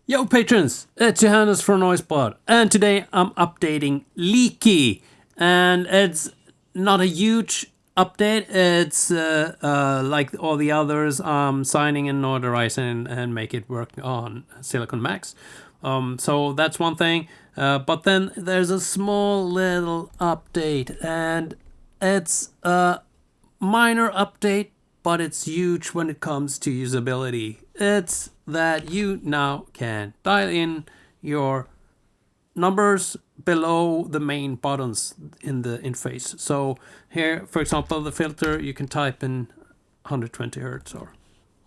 Yo patrons, it's Johannes from Noisebud, and today I'm updating Leaky, and it's not a huge update. It's like all the others. I'm signing and notarizing and make it work on Silicon Macs. So that's one thing. But then there's a small little update, and it's a minor update, but it's huge when it comes to usability. It's that you now can dial in your numbers below the main buttons in the interface. So here, for example, the filter, you can type in 120 hertz, or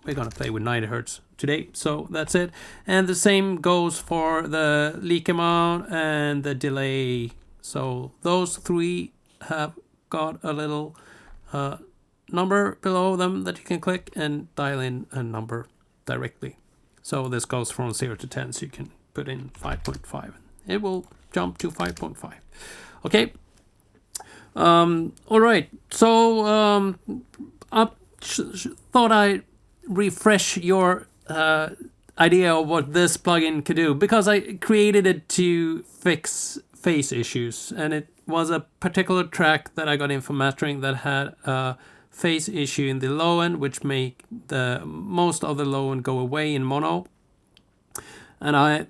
we're gonna play with 90 hertz today. So that's it. And the same goes for the leak amount and the delay. So those three have got a little number below them that you can click and dial in a number directly. So this goes from 0 to 10, so you can put in 5.5. It will jump to 5.5. Okay. All right. So I thought I'd refresh your idea of what this plugin could do, because I created it to fix phase issues, and it was a particular track that I got in from mastering that had a phase issue in the low end, which make the most of the low end go away in mono. And I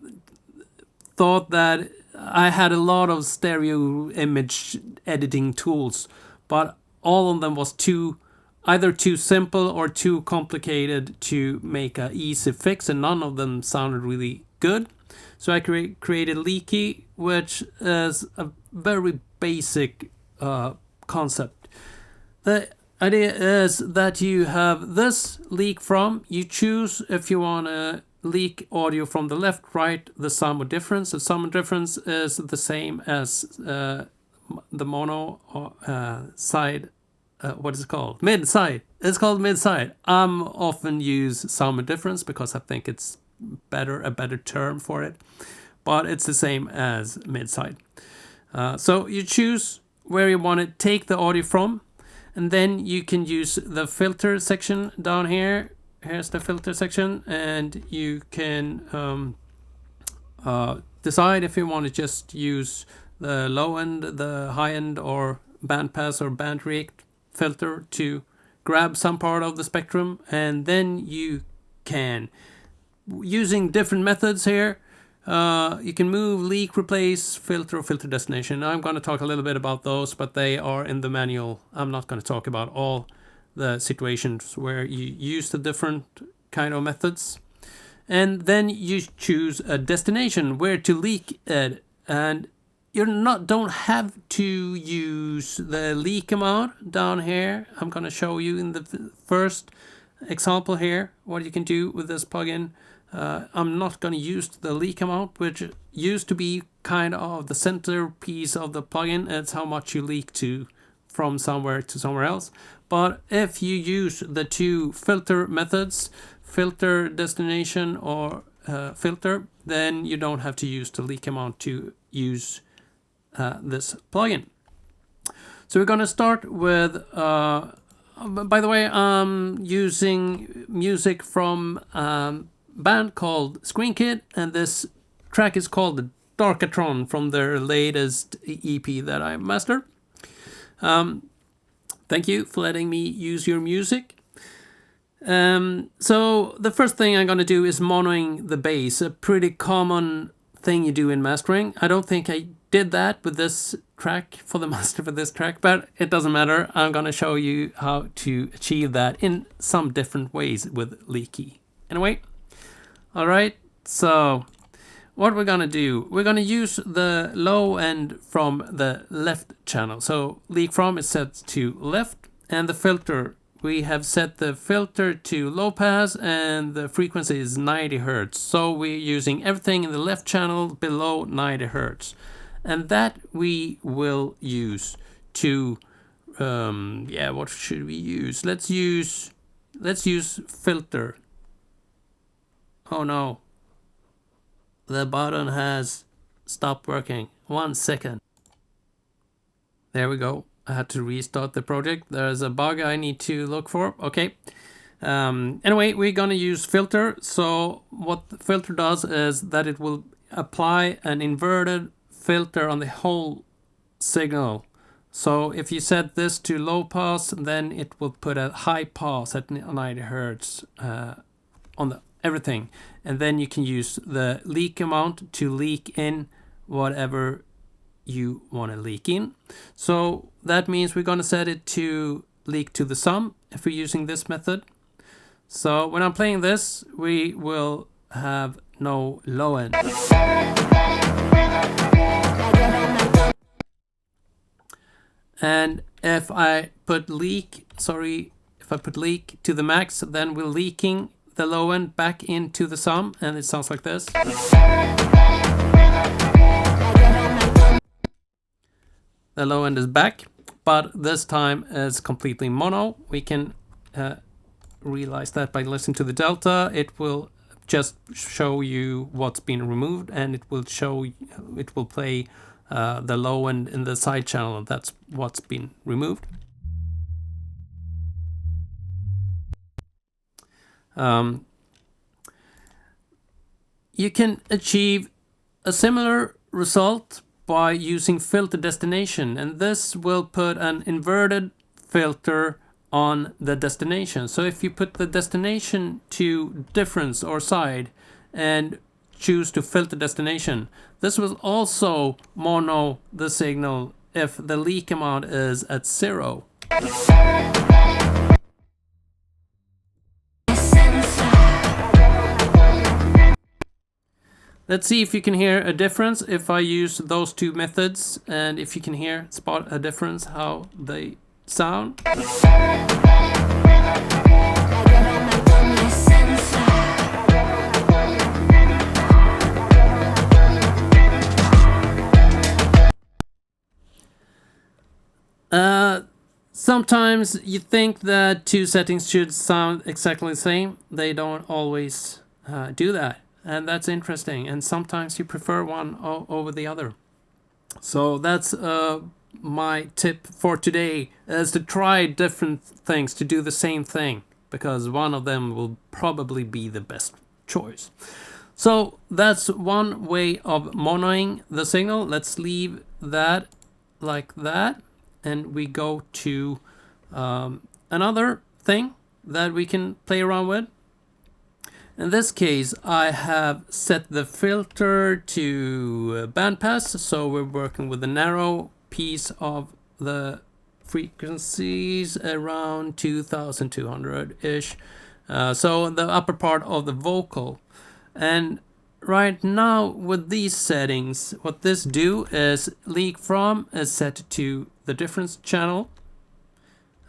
thought that I had a lot of stereo image editing tools, but all of them was either too simple or too complicated to make a easy fix, and none of them sounded really good. So I created Leaky, which is a very basic concept. The idea is that you have this leak from, you choose if you want to leak audio from the left, right, the sum or difference. The sum and difference is the same as the mono side. What is it called? Mid side. It's called mid side. I'm often use sum and difference because I think it's a better term for it, but it's the same as mid side. So you choose where you want to take the audio from, and then you can use the filter section down here. Here's the filter section, and you can decide if you want to just use the low end, the high end, or bandpass or band reject filter to grab some part of the spectrum. And then you can, using different methods here, you can move, leak, replace, filter, or filter destination. I'm going to talk a little bit about those, but they are in the manual. I'm not going to talk about all the situations where you use the different kind of methods. And then you choose a destination where to leak it, and you don't have to use the leak amount down here. I'm going to show you in the first example here what you can do with this plugin. I'm not going to use the leak amount, which used to be kind of the centerpiece of the plugin. It's how much you leak to from somewhere to somewhere else. But if you use the two filter methods, filter destination or filter, then you don't have to use the leak amount to use this plugin. So we're going to start with, by the way, I'm using music from band called ScreenKid, and this track is called the Darkatron from their latest EP that I mastered. Thank you for letting me use your music. So the first thing I'm going to do is monoing the bass, a pretty common thing you do in mastering. I don't think I did that with this track for the master for this track, but it doesn't matter. I'm going to show you how to achieve that in some different ways with Leaky. Anyway, all right, so what we're going to do, we're going to use the low end from the left channel. So leak from is set to left, and the filter, we have set the filter to low pass, and the frequency is 90 hertz. So we're using everything in the left channel below 90 hertz. And that we will use to, what should we use? Let's use filter. Oh no. The button has stopped working. 1 second. There we go. I had to restart the project. There's a bug I need to look for. Okay. Anyway, we're gonna use filter. So what the filter does is that it will apply an inverted filter on the whole signal. So if you set this to low pass, then it will put a high pass at 90 hertz on the everything, and then you can use the leak amount to leak in whatever you want to leak in. So that means we're going to set it to leak to the sum if we're using this method. So when I'm playing this, we will have no low end. And if I put leak to the max, then we're leaking the low end back into the sum, and it sounds like this. The low end is back, but this time is completely mono. We can realize that by listening to the delta. It will just show you what's been removed, and it will play the low end in the side channel. That's what's been removed. You can achieve a similar result by using filter destination, and this will put an inverted filter on the destination. So if you put the destination to difference or side and choose to filter destination, this will also mono the signal if the leak amount is at 0. Let's see if you can hear a difference if I use those two methods, and if you can spot a difference how they sound. Sometimes you think that two settings should sound exactly the same. They don't always do that, and that's interesting. And sometimes you prefer one over the other. So that's my tip for today, is to try different things to do the same thing, because one of them will probably be the best choice. So that's one way of monoing the signal. Let's leave that like that, and we go to another thing that we can play around with. In this case, I have set the filter to bandpass, so we're working with a narrow piece of the frequencies around 2200-ish. So the upper part of the vocal. And right now with these settings, what this do is leak from is set to the difference channel.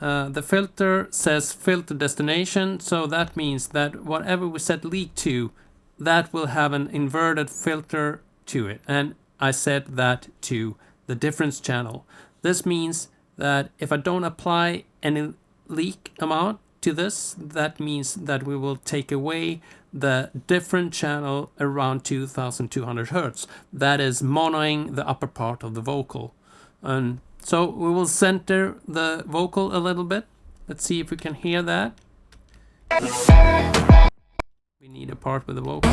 The filter says filter destination, so that means that whatever we set leak to, that will have an inverted filter to it, and I set that to the difference channel. This means that if I don't apply any leak amount to this, that means that we will take away the different channel around 2200 hertz. That is monoing the upper part of the vocal. And so we will center the vocal a little bit. Let's see if we can hear that. We need a part with the vocal.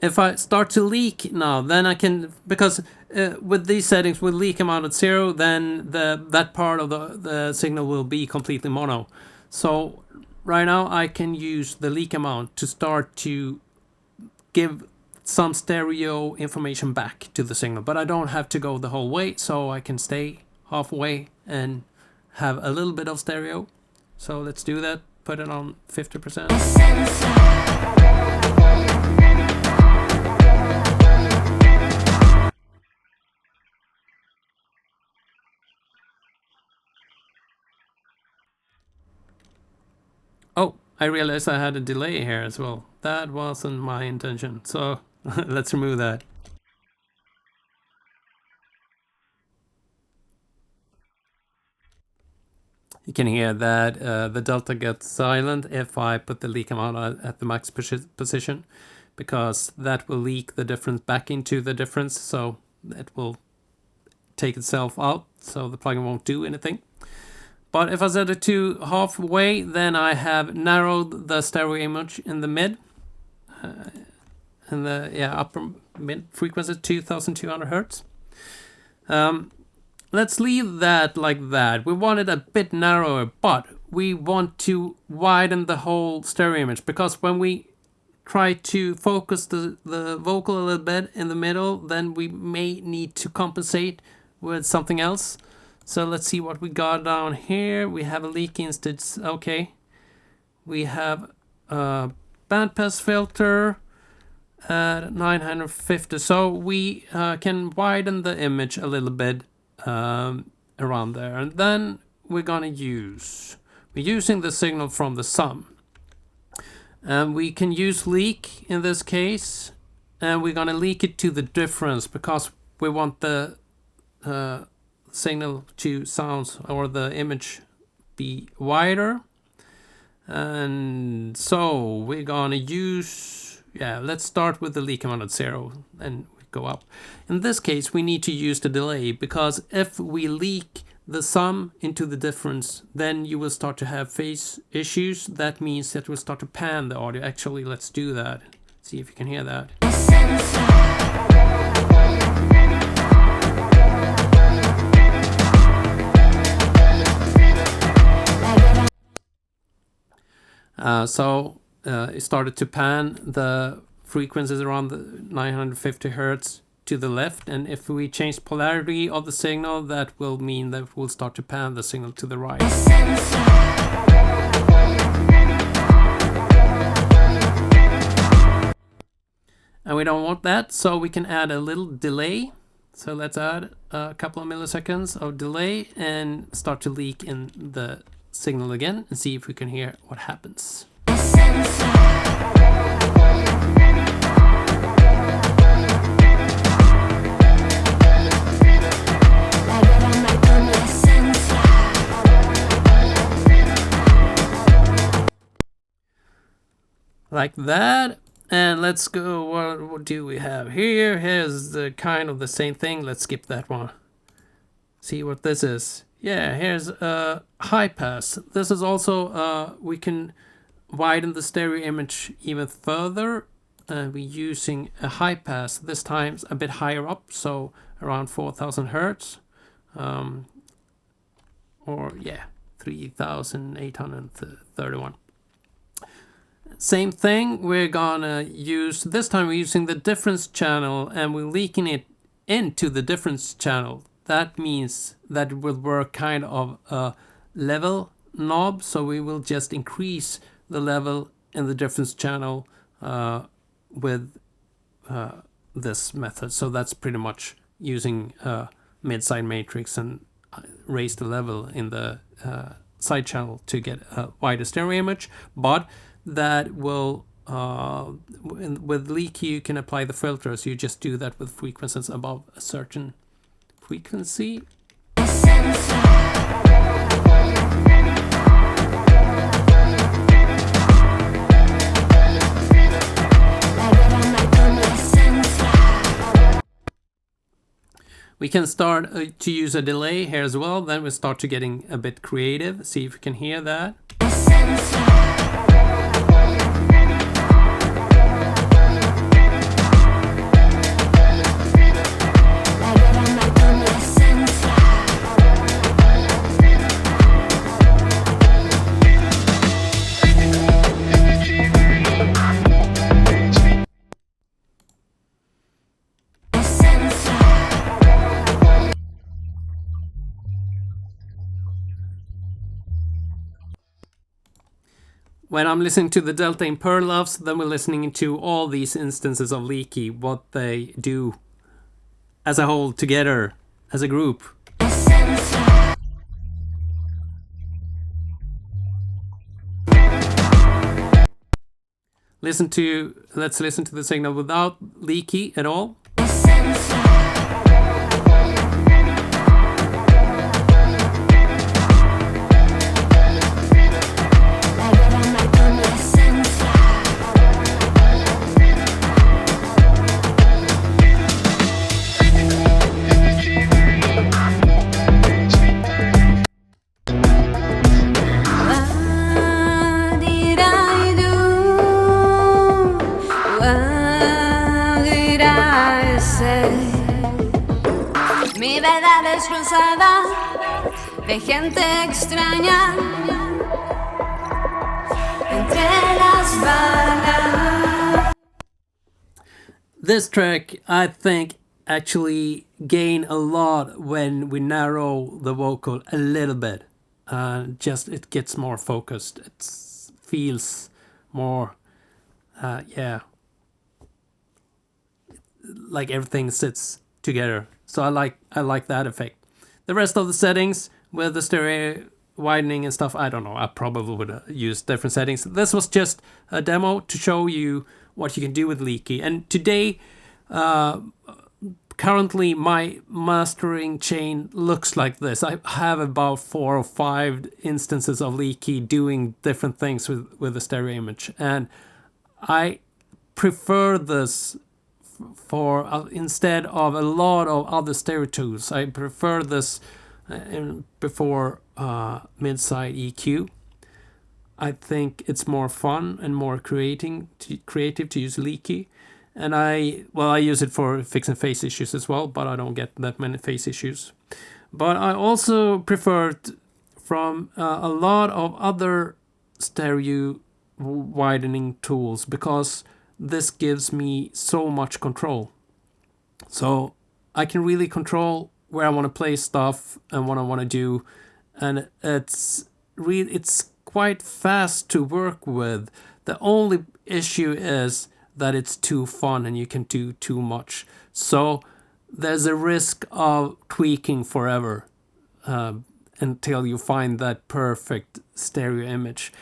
If I start to leak now, then I can, because with these settings, with leak amount at 0, then that part of the signal will be completely mono. So right now I can use the leak amount to start to give some stereo information back to the signal, but I don't have to go the whole way, so I can stay halfway and have a little bit of stereo. So let's do that. Put it on 50%. Oh, I realized I had a delay here as well. That wasn't my intention, so let's remove that. You can hear that the delta gets silent if I put the leak amount at the max position, because that will leak the difference back into the difference, so it will take itself out, so the plugin won't do anything. But if I set it to halfway, then I have narrowed the stereo image in the mid, in the upper mid frequency, 2200 hertz. Let's leave that like that. We want it a bit narrower, but we want to widen the whole stereo image, because when we try to focus the vocal a little bit in the middle, then we may need to compensate with something else. So let's see what we got down here. We have a leaky instance. Okay. We have a bandpass filter at 950. So we can widen the image a little bit around there. And then we're using the signal from the sum. And we can use leak in this case. And we're gonna leak it to the difference, because we want the signal to sounds or the image be wider. And so we're gonna use, let's start with the leak amount at 0 and go up. In this case, we need to use the delay, because if we leak the sum into the difference, then you will start to have phase issues. That means that we'll start to pan the audio. Actually, let's do that. See if you can hear that. It started to pan the frequencies around the 950 hertz to the left, and if we change polarity of the signal, that will mean that we'll start to pan the signal to the right. And we don't want that, so we can add a little delay. So let's add a couple of milliseconds of delay and start to leak in the signal again and see if we can hear what happens. Like that. And let's go, what do we have here? Here's the kind of the same thing. Let's skip that one. See what this is. Yeah, here's a high pass. This is also, we can widen the stereo image even further. We're using a high pass, this time a bit higher up, so around 4000 hertz. Or 3831. Same thing, we're gonna use, this time we're using the difference channel and we're leaking it into the difference channel. That means that it will work kind of a level knob, so we will just increase the level in the difference channel with this method. So that's pretty much using mid-side matrix and raise the level in the side channel to get a wider stereo image. But that will, with leaky you can apply the filters. You just do that with frequencies above a certain frequency. We can start to use a delay here as well. Then we start to getting a bit creative. See if you can hear that. When I'm listening to the delta in per loves, then we're listening to all these instances of leaky, what they do as a whole, together, as a group. Let's listen to the signal without leaky at all. destrozada de gente extraña entre las balas. This track, I think, actually gain a lot when we narrow the vocal a little bit. Just it gets more focused. It feels more, like everything sits together. So I like that effect. The rest of the settings with the stereo widening and stuff, I don't know. I probably would use different settings. This was just a demo to show you what you can do with Leaky. And today, currently my mastering chain looks like this. I have about 4 or 5 instances of Leaky doing different things with the stereo image, and I prefer this for instead of a lot of other stereo tools. I prefer this before mid-side EQ. I think it's more fun and more creative to use Leaky. And I use it for fixing phase issues as well, but I don't get that many phase issues. But I also prefer it from a lot of other stereo widening tools, because this gives me so much control. So I can really control where I want to play stuff and what I want to do, and it's quite fast to work with. The only issue is that it's too fun and you can do too much. So there's a risk of tweaking forever until you find that perfect stereo image.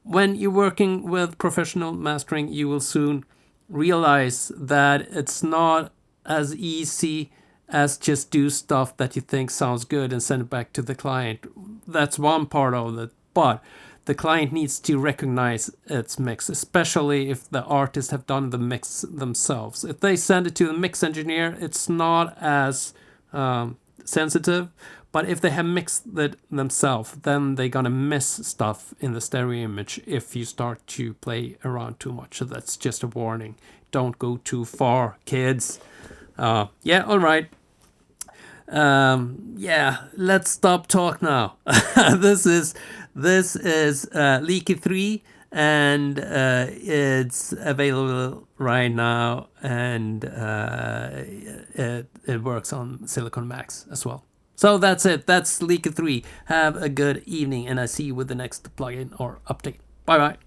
When you're working with professional mastering, you will soon realize that it's not as easy as just do stuff that you think sounds good and send it back to the client. That's one part of it, but the client needs to recognize its mix, especially if the artists have done the mix themselves. If they send it to the mix engineer, it's not as sensitive, but if they have mixed it themselves, then they're gonna miss stuff in the stereo image if you start to play around too much. So that's just a warning. Don't go too far, kids. All right. Let's stop talk now. This is Leaky 3, and it's available right now, and it works on Silicon Macs as well. So that's it. That's Leaky 3. Have a good evening, and I see you with the next plugin or update. Bye bye.